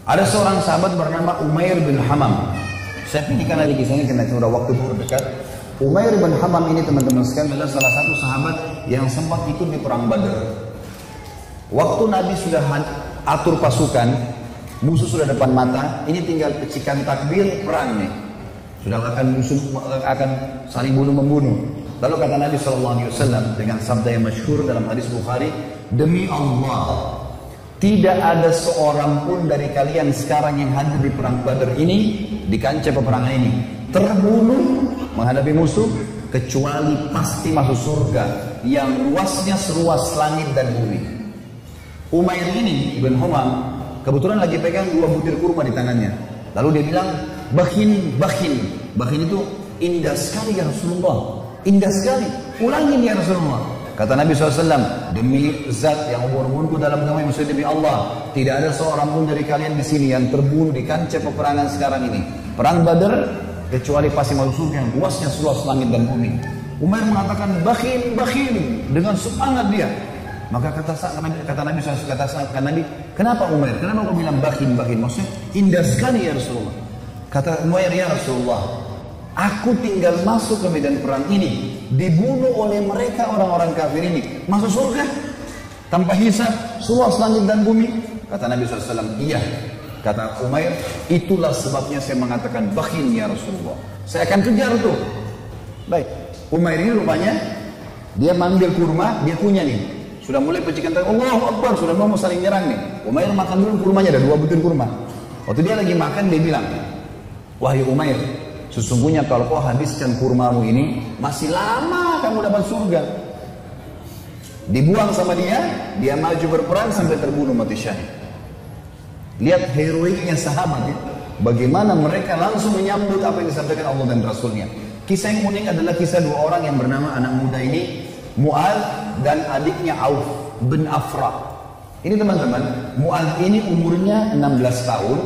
Ada seorang sahabat bernama Umair bin Hamam. Saya pilihkan lagi kisahnya karena sudah waktu dekat. Umair bin Hamam ini teman-teman sekalian adalah salah satu sahabat yang sempat ikut di perang Badar. Waktu Nabi sudah atur pasukan, musuh sudah depan mata, ini tinggal pecikan takbir, perang nih. Sudah akan saling bunuh-membunuh. Lalu kata Nabi SAW dengan sabda yang masyhur dalam hadis Bukhari, demi Allah, tidak ada seorang pun dari kalian sekarang yang hadir di perang Badar ini, di kancah peperangan ini, terbunuh menghadapi musuh, kecuali pasti masuk surga yang luasnya seluas langit dan bumi. Umair ini, Ibn Humam, kebetulan lagi pegang 2 butir kurma di tangannya. Lalu dia bilang, bakhin, bakhin. Bakhin itu indah sekali ya Rasulullah. Indah sekali, ulangin ya Rasulullah. Kata Nabi SAW, demi zat yang umur-umurku dalam nama yang maksudnya demi Allah, tidak ada seorang pun dari kalian di sini yang terbunuh di kancah peperangan sekarang ini, perang Badar, kecuali pasti masuk surga yang luasnya seluas langit dan bumi. Umair mengatakan bakhin, bakhin, dengan semangat dia. Maka kata Nabi SAW, kata Nabi, kenapa Umair? Kenapa kau bilang bakhin, bakhin? Maksudnya indah sekali ya Rasulullah. Kata Umair, ya Rasulullah, aku tinggal masuk ke medan perang ini, dibunuh oleh mereka orang-orang kafir ini, masuk surga tanpa hisab, seluas langit dan bumi. Kata Nabi SAW, iya. Kata Umair, itulah sebabnya saya mengatakan bakhin ya Rasulullah. Saya akan kejar tuh. Baik, Umair ini rupanya dia manggil kurma, dia punya nih. Sudah mulai pecikan tangan, Allahu Akbar, sudah mau saling nyerang nih. Umair makan dulu kurmanya, ada 2 butir kurma. Waktu dia lagi makan, dia bilang, wahai Umair, sesungguhnya kalau kau habiskan kurmamu ini, masih lama kamu dapat surga. Dibuang sama dia maju berperang sampai terbunuh mati syahid. Lihat heroiknya sahabat ya. Bagaimana mereka langsung menyambut apa yang disampaikan Allah dan Rasulnya. Kisah yang unik adalah kisah 2 orang yang bernama anak muda ini, Mu'adz dan adiknya Auf bin Afra. Ini teman-teman, Mu'adz ini umurnya 16 tahun,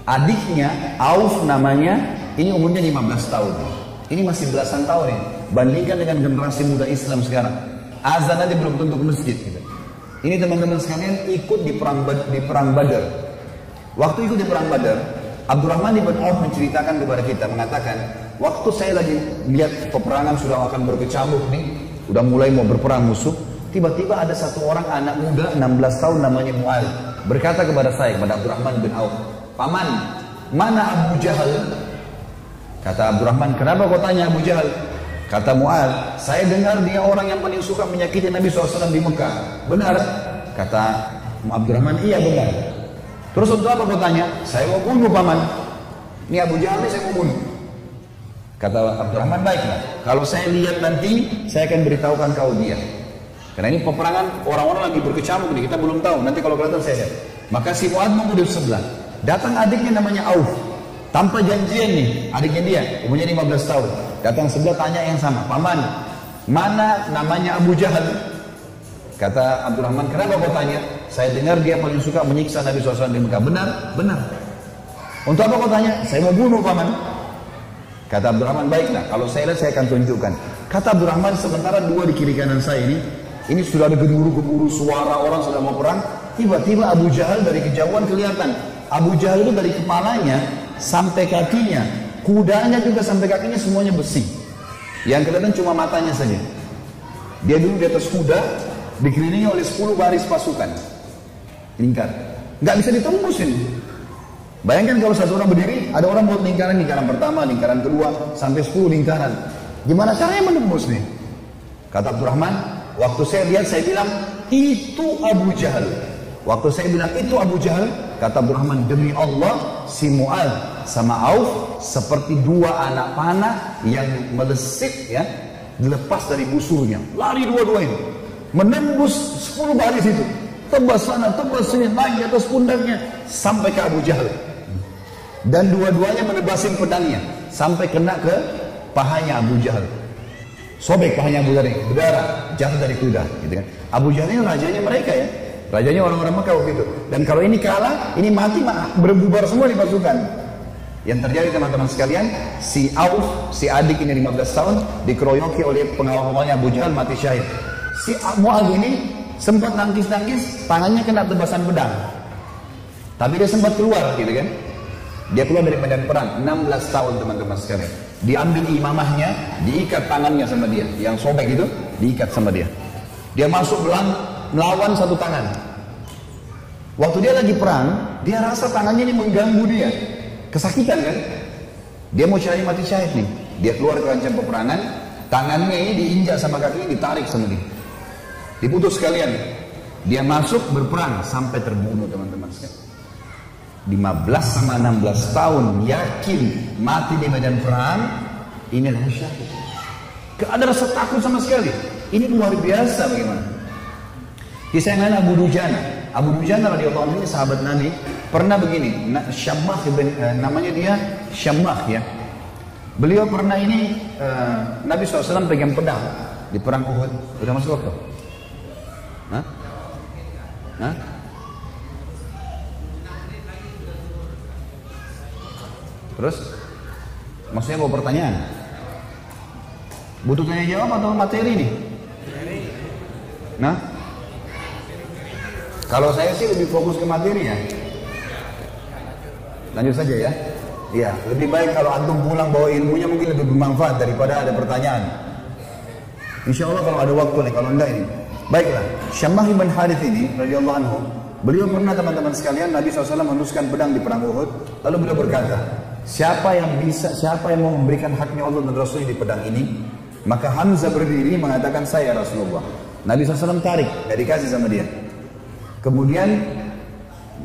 adiknya Auf namanya, ini umurnya 15 tahun. Ini masih belasan tahun ini. Bandingkan dengan generasi muda Islam sekarang. Azan aja belum tentu ke masjid gitu. Ini teman-teman sekalian ikut di perang Badar. Waktu ikut di perang Badar, Abdurrahman bin Auf menceritakan kepada kita, mengatakan, waktu saya lagi lihat peperangan sudah akan berkecamuk nih, udah mulai mau berperang musuh, tiba-tiba ada satu orang anak muda 16 tahun namanya Mu'adz berkata kepada saya, kepada Abdurrahman bin Auf, paman, mana Abu Jahal? Kata Abdurrahman, kenapa kau tanya Abu Jahal? Kata Mu'adz, saya dengar dia orang yang paling suka menyakiti Nabi SAW di Mekah. Benar? Kata Abdurrahman, iya benar. Terus untuk apa kau tanya? Saya mau bunuh paman. Ini Abu Jahal ini saya mau bunuh. Kata Abdurrahman, baiklah. Kalau saya lihat nanti, saya akan beritahukan kau dia. Karena ini peperangan orang-orang lagi berkecamuk nih, kita belum tahu. Nanti kalau kelihatan saya lihat. Maka si Mu'adz nunggu di sebelah. Datang adiknya namanya Auf. Tanpa janjian nih, adiknya dia, umurnya 15 tahun. Datang sebelah tanya yang sama, paman, mana namanya Abu Jahal? Kata Abdurrahman, kenapa kau tanya? Saya dengar dia paling suka menyiksa Nabi SAW di Mekah. Benar? Benar. Untuk apa kau tanya? Saya mau bunuh paman. Kata Abdurrahman, baiklah, kalau saya lihat saya akan tunjukkan. Kata Abdurrahman, sementara 2 di kiri kanan saya ini sudah ada gemuruh-gemuruh suara orang sedang mau perang. Tiba-tiba Abu Jahal dari kejauhan kelihatan. Abu Jahal itu dari kepalanya sampai kakinya, kudanya juga sampai kakinya semuanya besi. Yang kelihatan cuma matanya saja. Dia dulu di atas kuda, dikelilingi oleh 10 baris pasukan. Lingkar. Nggak bisa ditembus ini. Bayangkan kalau satu orang berdiri, ada orang buat lingkaran pertama, lingkaran kedua, sampai 10 lingkaran. Gimana caranya menembus nih? Kata Abdurrahman, waktu saya lihat, saya bilang, itu Abu Jahal. Waktu saya bilang, itu Abu Jahal, kata Abdurrahman, demi Allah, si Mu'adz sama Auf seperti 2 anak panah yang melesit ya, dilepas dari busurnya. Lari dua-duanya, menembus 10 baris itu. Tebas sana, tebas sini, naik di atas pundaknya, sampai ke Abu Jahal. Dan dua-duanya menebasin pedangnya sampai kena ke pahanya Abu Jahal. Sobek pahanya Abu Jahal, berdarah, jatuh dari kuda gitu kan. Abu Jahal ini rajanya mereka ya, rajanya orang-orang Mekah waktu itu. Dan kalau ini kalah, ini mati, berbubar semua di pasukan. Yang terjadi teman-teman sekalian, si Auf, si adik ini 15 tahun, dikeroyoki oleh pengawal-pengawalnya Abu Jahal, mati syahid. Si Mu'adz ini sempat nangkis-nangkis, tangannya kena tebasan pedang. Tapi dia sempat keluar gitu kan. Dia keluar dari medan perang, 16 tahun teman-teman sekalian. Diambil imamahnya, diikat tangannya sama dia. Yang sobek itu, diikat sama dia. Dia masuk melawan satu tangan. Waktu dia lagi perang, dia rasa tangannya ini mengganggu dia. Kesakitan kan? Dia mau cari mati syahid nih. Dia keluar ke kancah peperangan, tangannya ini diinjak sama kakinya, ditarik sama dia. Diputus sekalian. Dia masuk berperang sampai terbunuh teman-teman sekalian. 15 sama 16 tahun yakin mati di medan perang, inilah syahid. Gak ada rasa takut sama sekali. Ini luar biasa bagaimana. Kisah yang lain Abu Dujana. Abu Dujana radhiyallahu anhu ini sahabat Nabi, pernah begini, Syammah namanya dia Syammah ya. Beliau pernah ini Nabi SAW pegang pedang di perang Uhud. Udah masuk waktu? Hah? Hah? Terus? Maksudnya mau pertanyaan? Butuh tanya jawab atau materi nih? Nah? Kalau saya sih lebih fokus ke materi ya. Lanjut saja ya. Iya, lebih baik kalau antum pulang bawa ilmunya mungkin lebih bermanfaat daripada ada pertanyaan. Insya Allah kalau ada waktu nih, kalau enggak ini. Baiklah, Syammah bin Harith ini radhiyallahu anhu, beliau pernah teman-teman sekalian Nabi SAW menusukkan pedang di perang Uhud, lalu beliau berkata, siapa yang mau memberikan haknya Allah dan Rasul di pedang ini? Maka Hamzah berdiri mengatakan, saya Rasulullah. Nabi SAW tarik, gak dikasih sama dia. Kemudian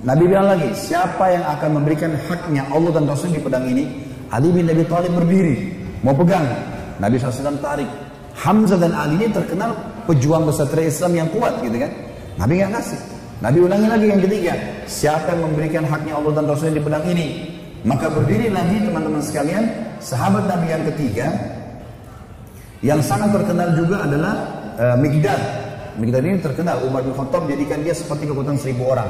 Nabi bilang lagi, siapa yang akan memberikan haknya Allah dan Rasul di pedang ini? Ali bin Abi Thalib berdiri, mau pegang. Nabi SAW tarik. Hamzah dan Ali ini terkenal pejuang kesatria Islam yang kuat gitu kan. Nabi nggak kasih. Nabi ulangi lagi yang ketiga, siapa yang memberikan haknya Allah dan Rasul di pedang ini? Maka berdiri lagi teman-teman sekalian, sahabat Nabi yang ketiga, yang sangat terkenal juga adalah Miqdad. Miqdad ini terkenal, Umar bin Khattab jadikan dia seperti kekuatan 1000 orang.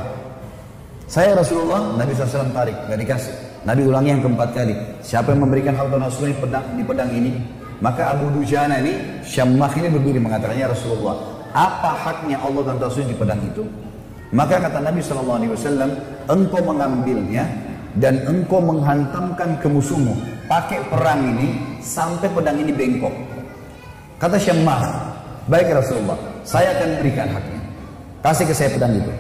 Saya Rasulullah, Nabi SAW tarik, gak dikasih. Nabi ulangi yang keempat kali, siapa yang memberikan hak dan Rasul di pedang ini? Maka Abu Dujana ini, Syammah ini berdiri mengatakannya, Rasulullah, apa haknya Allah dan Rasul di pedang itu? Maka kata Nabi SAW, engkau mengambilnya dan engkau menghantamkan ke musuhmu, pakai perang ini sampai pedang ini bengkok. Kata Syammah, baik Rasulullah, saya akan berikan haknya, kasih ke saya pedang itu.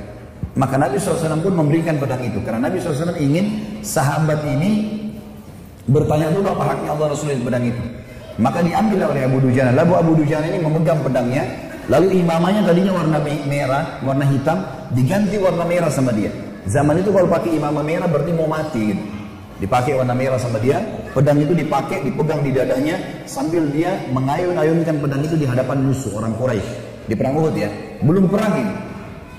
Maka Nabi SAW pun memberikan pedang itu, karena Nabi SAW ingin sahabat ini bertanya dulu apa haknya Allah Rasul di pedang itu. Maka diambil oleh Abu Dujana. Lalu Abu Dujana ini memegang pedangnya, lalu imamahnya tadinya warna merah, warna hitam, diganti warna merah sama dia. Zaman itu kalau pakai imamah merah berarti mau mati gitu. Dipakai warna merah sama dia, pedang itu dipakai, dipegang di dadanya sambil dia mengayun-ayunkan pedang itu di hadapan musuh orang Quraisy di perang Uhud ya. Belum perang ini.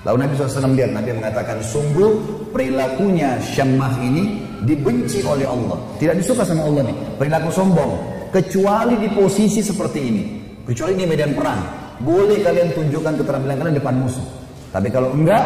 Lalu Nabi SAW lihat, Nabi mengatakan, sungguh perilakunya Syammah ini dibenci oleh Allah. Tidak disuka sama Allah nih, perilaku sombong. Kecuali di posisi seperti ini, kecuali di medan perang, boleh kalian tunjukkan keterampilan kalian depan musuh. Tapi kalau enggak,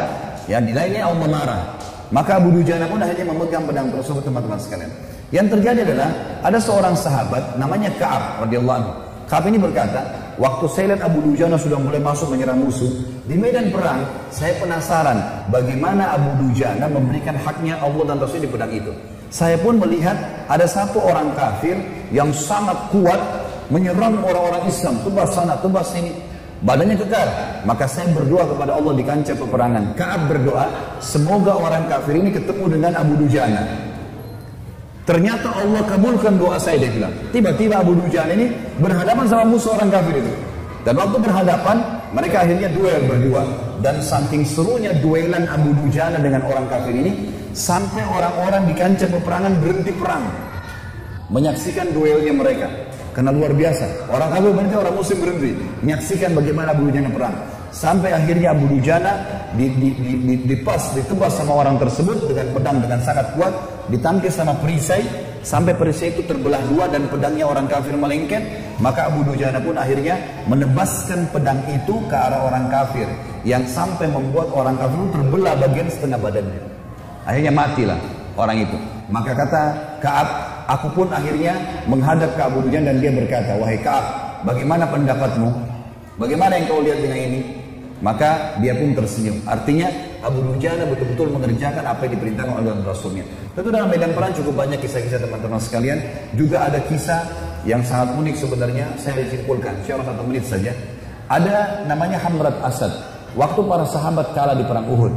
ya nilainya Allah marah. Maka Abu Dujana pun akhirnya memegang pedang tersebut teman-teman sekalian. Yang terjadi adalah ada seorang sahabat namanya Ka'ab radhiyallahu anhu. Ka'ab ini berkata, waktu saya lihat Abu Dujana sudah mulai masuk menyerang musuh di medan perang, saya penasaran bagaimana Abu Dujana memberikan haknya Allah dan Rasul di pedang itu. Saya pun melihat ada satu orang kafir yang sangat kuat menyerang orang-orang Islam, tebas sana, tebas sini, badannya kekar. Maka saya berdoa kepada Allah di kancah peperangan. Ka'ab berdoa, semoga orang kafir ini ketemu dengan Abu Dujana. Ternyata Allah kabulkan doa saya, dia bilang. Tiba-tiba Abu Dujana ini berhadapan sama musuh orang kafir itu. Dan waktu berhadapan, mereka akhirnya duel berdua. Dan saking serunya duelan Abu Dujana dengan orang kafir ini, sampai orang-orang di kancah peperangan berhenti perang menyaksikan duelnya mereka, karena luar biasa. Orang kafir berhenti, orang muslim berhenti menyaksikan bagaimana Abu Dujana perang. Sampai akhirnya Abu Dujana ditebas sama orang tersebut dengan pedang dengan sangat kuat, ditangkis sama perisai, sampai perisai itu terbelah dua dan pedangnya orang kafir melengket. Maka Abu Dujana pun akhirnya menebaskan pedang itu ke arah orang kafir, yang sampai membuat orang kafir itu terbelah bagian setengah badannya. Akhirnya matilah orang itu. Maka kata Ka'ab, aku pun akhirnya menghadap ke Abu Dujana dan dia berkata, wahai Ka'ab, bagaimana pendapatmu? Bagaimana yang kau lihat dengan ini? Maka dia pun tersenyum. Artinya Abu Dujana betul-betul mengerjakan apa yang diperintahkan oleh Rasulnya. Tentu dalam medan perang cukup banyak kisah-kisah teman-teman sekalian. Juga ada kisah yang sangat unik sebenarnya, saya simpulkan, insya Allah 1 menit saja. Ada namanya Hamrat Asad. Waktu para sahabat kalah di perang Uhud,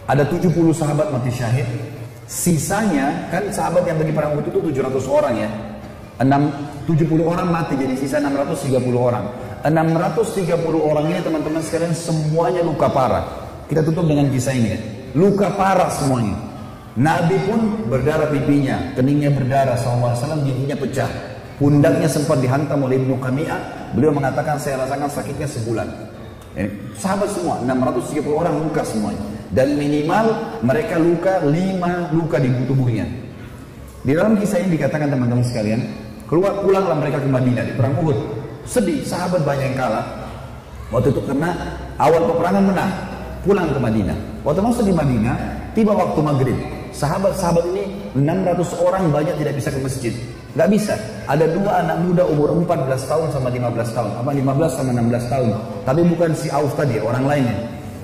ada 70 sahabat mati syahid. Sisanya, kan sahabat yang pergi perang Uhud itu 700 orang ya. 70 orang mati, jadi sisa 630 orang. 630 orang ini teman-teman sekalian semuanya luka parah. Kita tutup dengan kisah ini ya. Luka parah semuanya. Nabi pun berdarah pipinya, keningnya berdarah SAW, giginya pecah. Pundaknya sempat dihantam oleh Ibnu Qami'ah. Beliau mengatakan saya rasakan sakitnya sebulan. Sahabat semua, 630 orang luka semuanya. Dan minimal mereka luka 5 luka di tubuhnya. Di dalam kisah ini dikatakan teman-teman sekalian, pulanglah mereka ke Madinah di perang Uhud. Sedih, sahabat banyak yang kalah. Waktu itu karena awal peperangan menang, pulang ke Madinah. Waktu masuk di Madinah, tiba waktu maghrib. Sahabat-sahabat ini 600 orang banyak tidak bisa ke masjid. Gak bisa. Ada 2 anak muda umur 14 tahun sama 15 tahun. Apa 15 sama 16 tahun. Tapi bukan si Auf tadi, orang lainnya.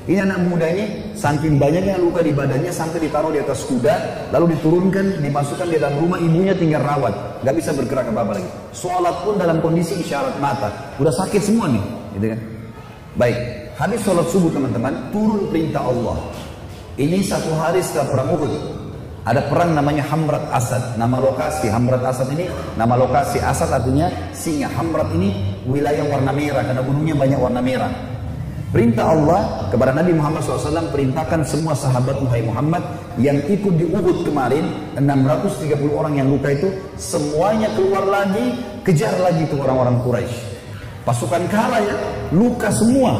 Ini anak muda ini saking banyaknya luka di badannya sampai ditaruh di atas kuda, lalu diturunkan, dimasukkan di dalam rumah, ibunya tinggal rawat, nggak bisa bergerak apa-apa lagi. Sholat pun dalam kondisi isyarat mata, udah sakit semua nih, gitu kan? Baik, habis sholat subuh teman-teman, turun perintah Allah. Ini 1 hari setelah perang Uhud. Ada perang namanya Hamrat Asad, nama lokasi. Hamrat Asad ini nama lokasi. Asad artinya singa. Hamrat ini wilayah warna merah karena gunungnya banyak warna merah. Perintah Allah kepada Nabi Muhammad SAW, perintahkan semua sahabat Muhammad Muhammad yang ikut di Uhud kemarin, 630 orang yang luka itu, semuanya keluar lagi, kejar lagi itu orang-orang Quraisy. Pasukan kalah ya, luka semua.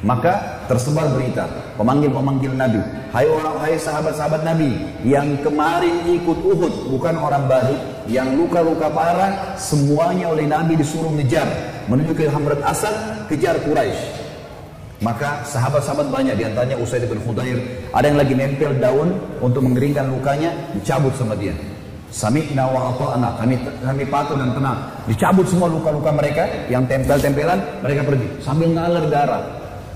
Maka tersebar berita, pemanggil-pemanggil Nabi, hai sahabat-sahabat Nabi yang kemarin ikut Uhud, bukan orang baru, yang luka-luka parah, semuanya oleh Nabi disuruh ngejar menuju ke Hamrat Asad, kejar Quraisy. Maka sahabat-sahabat banyak, diantaranya Usaid bin Khudair, ada yang lagi nempel daun untuk mengeringkan lukanya, dicabut sama dia. Sami'na wa ata'na, kami patuh dan tenang. Dicabut semua luka-luka mereka yang tempel-tempelan, mereka pergi sambil ngalir darah.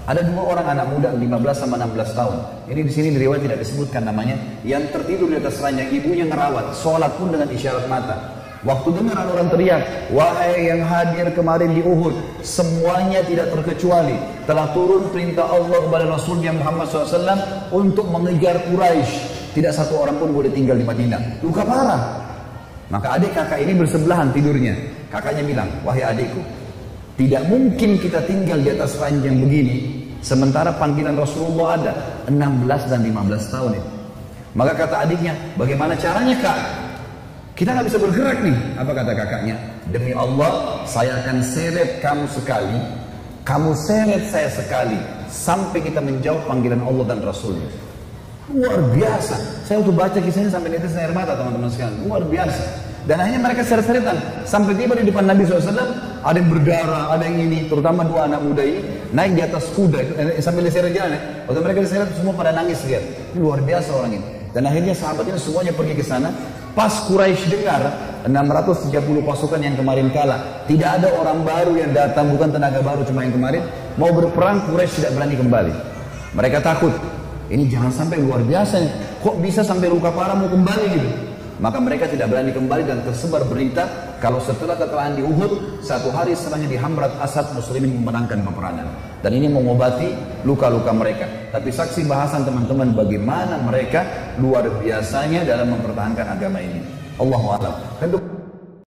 Ada 2 orang anak muda 15 sama 16 tahun. Ini di sini di riwayat tidak disebutkan namanya, yang tertidur di atas ranjang, ibunya ngerawat, sholat pun dengan isyarat mata. Waktu dengar orang teriak, wahai yang hadir kemarin di Uhud, semuanya tidak terkecuali telah turun perintah Allah kepada Rasulnya Muhammad SAW untuk mengejar Quraisy. Tidak satu orang pun boleh tinggal di Madinah. Luka parah. Maka adik kakak ini bersebelahan tidurnya. Kakaknya bilang, wahai adikku, tidak mungkin kita tinggal di atas ranjang begini, sementara panggilan Rasulullah ada 16 dan 15 tahun itu. Maka kata adiknya, bagaimana caranya kak? Kita nggak bisa bergerak nih. Apa kata kakaknya? Demi Allah, saya akan seret kamu sekali, kamu seret saya sekali, sampai kita menjawab panggilan Allah dan Rasulnya. Luar biasa. Saya waktu baca kisahnya sampai netes air mata teman-teman sekalian. Luar biasa. Dan akhirnya mereka seret-seretan sampai tiba di depan Nabi SAW. Ada yang berdarah, ada yang ini. Terutama 2 anak muda ini naik di atas kuda sambil diseret jalan. Waktu mereka diseret semua pada nangis lihat. Ini luar biasa orang ini. Dan akhirnya sahabatnya semuanya pergi ke sana. Pas Quraisy dengar 630 pasukan yang kemarin kalah, tidak ada orang baru yang datang, bukan tenaga baru cuma yang kemarin, mau berperang, Quraisy tidak berani kembali. Mereka takut, ini jangan sampai luar biasa nih, kok bisa sampai luka parah mau kembali gitu. Maka mereka tidak berani kembali dan tersebar berita kalau setelah kekalahan di Uhud, 1 hari setelahnya di Hamrat Asad, muslimin memenangkan peperangan. Dan ini mengobati luka-luka mereka. Tapi saksi bahasan teman-teman bagaimana mereka luar biasanya dalam mempertahankan agama ini. Allahu a'lam. Tentu